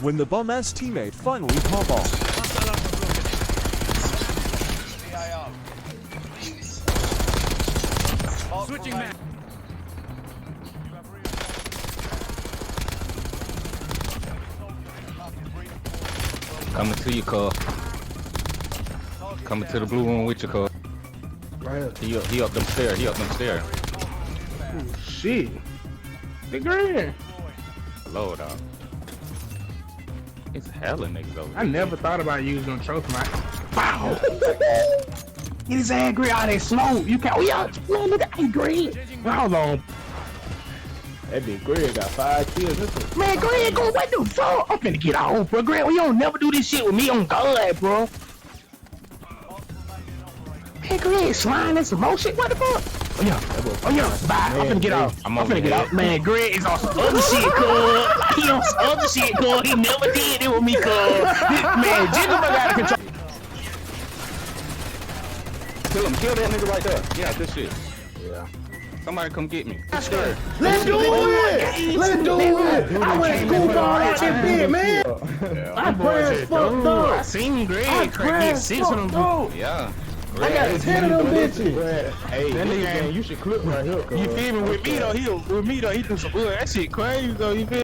when the bum-ass teammate finally pop off. Switching map. Coming to you, cuz. Coming to the blue room with you, cuz. Right here. He up them stairs. He up them stairs. Oh, shit. The green. Low, dog. It's hella niggas over I never thought about using a trophy mine. Wow. Get his ass green out of that smoke. You can't. Man, look at that green. Hold on. That big Greg got 5 kills. Man, Greg, go what the fuck? I'm finna get off, bro. Greg, we don't never do this shit with me on God, bro. Man, Greg, slime and some more shit. What the fuck? Oh yeah, bye. I'm finna get off. I'm finna get off. Man, Greg is on some other shit, cuz. He on some other shit, cuz. He never did it with me, cuz. Man, Jigga got out of control. Kill him. Kill that nigga right there. Yeah, good shit. Yeah. Somebody come get me. Let's do it! Let's do it! I went school ball at that bit, man. I pressed fucked up. I seen Greg get 6 of them. Yeah. I got 10 of them bitches. Hey, That nigga, you should clip right here. You feel me? With me though, he do some good. That shit crazy though. You feel?